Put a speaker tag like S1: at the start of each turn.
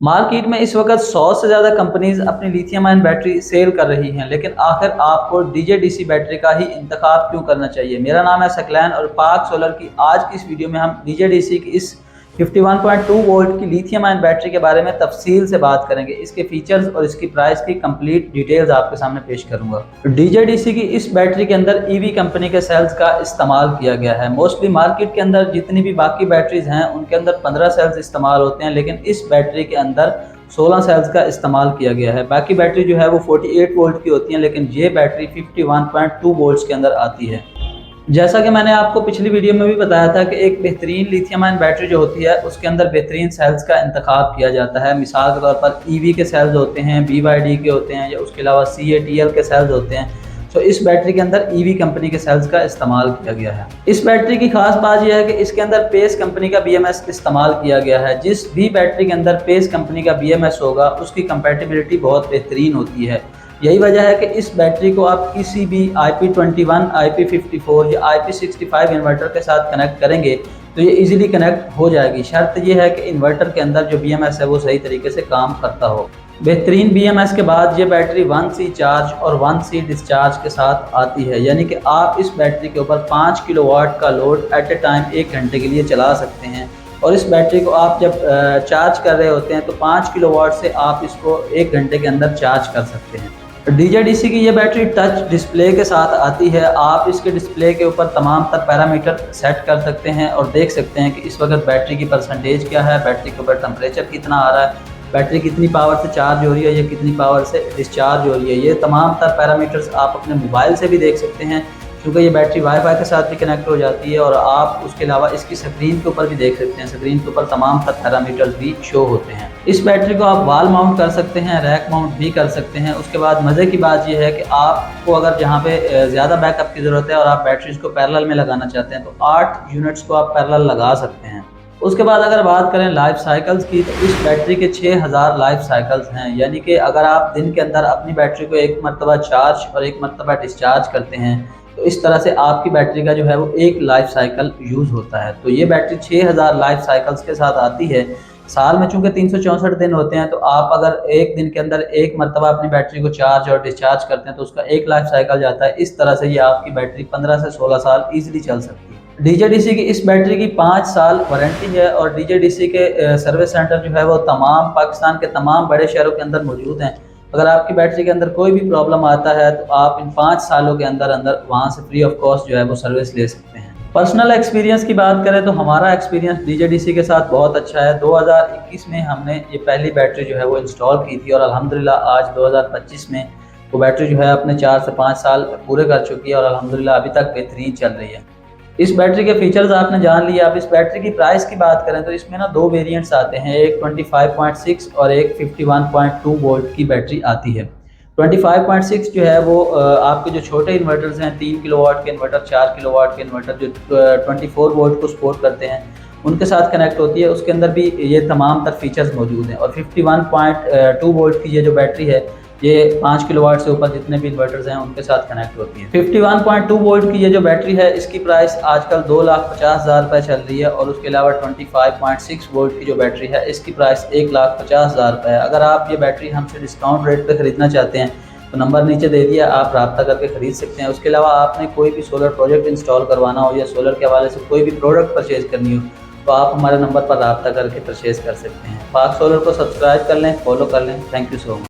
S1: Market में इस वक्त 100 से ज़्यादा कंपनीज अपनी लिथियम आयन बैटरी सेल कर रही हैं, लेकिन आखिर आपको डीजे-डीसी बैटरी का ही इंतखाब क्यों करना चाहिए। मेरा नाम है सकलैन और पाक सोलर की आज की इस वीडियो में हम डीजे-डीसी की इस 51.2 वोल्ट की लिथियम आयन बैटरी के बारे में तफसील से बात करेंगे। इसके फीचर्स और इसकी प्राइस की कंप्लीट डिटेल्स आपके सामने पेश करूंगा। डीजे-डीसी की इस बैटरी के अंदर ईवी कंपनी के सेल्स का इस्तेमाल किया गया है। मोस्टली मार्केट के अंदर जितनी भी बाकी बैटरीज हैं उनके अंदर 15 सेल्स इस्तेमाल होते हैं, लेकिन इस बैटरी के अंदर 16 सेल्स का इस्तेमाल किया गया है। बाकी बैटरी जो है वो 48 वोल्ट की होती हैं, लेकिन ये बैटरी 51.2 वोल्ट्स के अंदर आती है। जैसा कि मैंने आपको पिछली वीडियो में भी बताया था कि एक बेहतरीन लिथियम आयन बैटरी जो होती है उसके अंदर बेहतरीन सेल्स का इंतखाब किया जाता है। मिसाल के तौर पर ईवी के सेल्स होते हैं, BYD के होते हैं, या उसके अलावा CATL के सेल्स होते हैं। तो इस बैटरी के अंदर ईवी कंपनी के सेल्स का इस्तेमाल किया गया है। इस बैटरी की खास बात यह है कि इसके अंदर पेस कंपनी का BMS इस्तेमाल किया गया है। जिस भी बैटरी के अंदर पेस कंपनी का BMS होगा उसकी कंपैटिबिलिटी बहुत बेहतरीन होती है। यही वजह है कि इस बैटरी को आप किसी भी IP21, IP54 या IP65 इन्वर्टर के साथ कनेक्ट करेंगे तो ये इजीली कनेक्ट हो जाएगी। शर्त ये है कि इन्वर्टर के अंदर जो BMS है वो सही तरीके से काम करता हो। बेहतरीन BMS के बाद ये बैटरी 1C चार्ज और 1C डिस्चार्ज के साथ आती है, यानी कि आप इस बैटरी के ऊपर 5 किलोवाट का लोड एट ए टाइम 1 घंटे के लिए चला सकते हैं। और इस बैटरी को आप जब चार्ज कर रहे होते हैं तो 5 किलोवाट से आप इसको 1 घंटे के अंदर चार्ज कर सकते हैं। डीजे-डीसी की ये बैटरी टच डिस्प्ले के साथ आती है। आप इसके डिस्प्ले के ऊपर तमाम तर पैरामीटर सेट कर सकते हैं और देख सकते हैं कि इस वक्त बैटरी की परसेंटेज क्या है, बैटरी के ऊपर टेम्परेचर कितना आ रहा है, बैटरी कितनी पावर से चार्ज हो रही है या कितनी पावर से डिस्चार्ज हो रही है। ये तमाम तर पैरामीटर्स आप अपने मोबाइल से भी देख सकते हैं, क्योंकि ये बैटरी वाईफाई के साथ भी कनेक्ट हो जाती है। और आप उसके अलावा इसकी स्क्रीन के ऊपर भी देख सकते हैं, स्क्रीन के ऊपर तमाम तर पैरामीटर्स भी शो होते हैं। इस बैटरी को आप वॉल माउंट कर सकते हैं, रैक माउंट भी कर सकते हैं। उसके बाद मज़े की बात यह है कि आपको अगर जहाँ पे ज़्यादा बैकअप की ज़रूरत है और आप बैटरीज को पैरेलल में लगाना चाहते हैं तो 8 यूनिट्स को आप पैरेलल लगा सकते हैं। उसके बाद अगर बात करें लाइफ साइकिल्स की तो इस बैटरी के 6000 लाइफ साइकिल्स हैं, यानी कि अगर आप दिन के अंदर अपनी बैटरी को एक मरतबा चार्ज और एक मरतबा डिस्चार्ज करते हैं तो इस तरह से आपकी बैटरी का जो है वो एक लाइफ साइकिल यूज़ होता है। तो ये बैटरी 6000 लाइफ साइकिल्स के साथ आती है। साल में चूँकि 364 दिन होते हैं तो आप अगर एक दिन के अंदर एक मरतबा अपनी बैटरी को चार्ज और डिस्चार्ज करते हैं तो उसका एक लाइफ साइकिल जाता है। इस तरह से ये आपकी बैटरी 15 से 16 साल ईजिली चल सकती है। डीजे-डीसी की इस बैटरी की 5 साल वारंटी है और डीजे-डीसी के सर्विस सेंटर जो है वो तमाम पाकिस्तान के तमाम बड़े शहरों के अंदर मौजूद हैं। अगर आपकी बैटरी के अंदर कोई भी प्रॉब्लम आता है तो आप इन 5 सालों के अंदर अंदर वहाँ से फ्री ऑफ कॉस्ट जो है वो सर्विस ले सकते हैं। पर्सनल एक्सपीरियंस की बात करें तो हमारा एक्सपीरियंस डीजे-डीसी के साथ बहुत अच्छा है। 2021 में हमने ये पहली बैटरी जो है वो इंस्टॉल की थी और अल्हम्दुलिल्लाह आज 2025 में वो बैटरी जो है अपने 4 से 5 साल पूरे कर चुकी है और अल्हम्दुलिल्लाह अभी तक बेहतरीन चल रही है। इस बैटरी के फीचर्स आपने जान लिए। अब इस बैटरी की प्राइस की बात करें तो इसमें ना 2 वेरिएंट्स आते हैं, एक 25.6 और एक 51.2 वोल्ट की बैटरी आती है। 25.6 जो है वो आपके जो छोटे इन्वर्टर्स हैं, 3 किलोवाट के इन्वर्टर, 4 किलोवाट के इन्वर्टर जो 24 वोल्ट को सपोर्ट करते हैं उनके साथ कनेक्ट होती है। उसके अंदर भी ये तमाम तर फीचर्स मौजूद हैं। और 51.2 वोल्ट की ये जो बैटरी है ये 5 किलोवाट से ऊपर जितने भी इन्वर्टर्स हैं उनके साथ कनेक्ट होती है। 51.2 वोल्ट की ये जो बैटरी है इसकी प्राइस आजकल 2,50,000 रुपये चल रही है और उसके अलावा 25.6 वोल्ट की जो बैटरी है इसकी प्राइस 1,50,000 रुपये है। अगर आप ये बैटरी हमसे डिस्काउंट रेट पे ख़रीदना चाहते हैं तो नंबर नीचे दे दिया, आप रब्ता करके ख़रीद सकते हैं। उसके अलावा आपने कोई भी सोलर प्रोजेक्ट इंस्टॉल करवाना हो या सोलर के हवाले से कोई भी प्रोडक्ट परचेज़ करनी हो तो आप हमारे नंबर पर रब्ता करके परचेज़ कर सकते हैं। पाक सोलर को सब्सक्राइब कर लें, फॉलो कर लें। Thank you so much.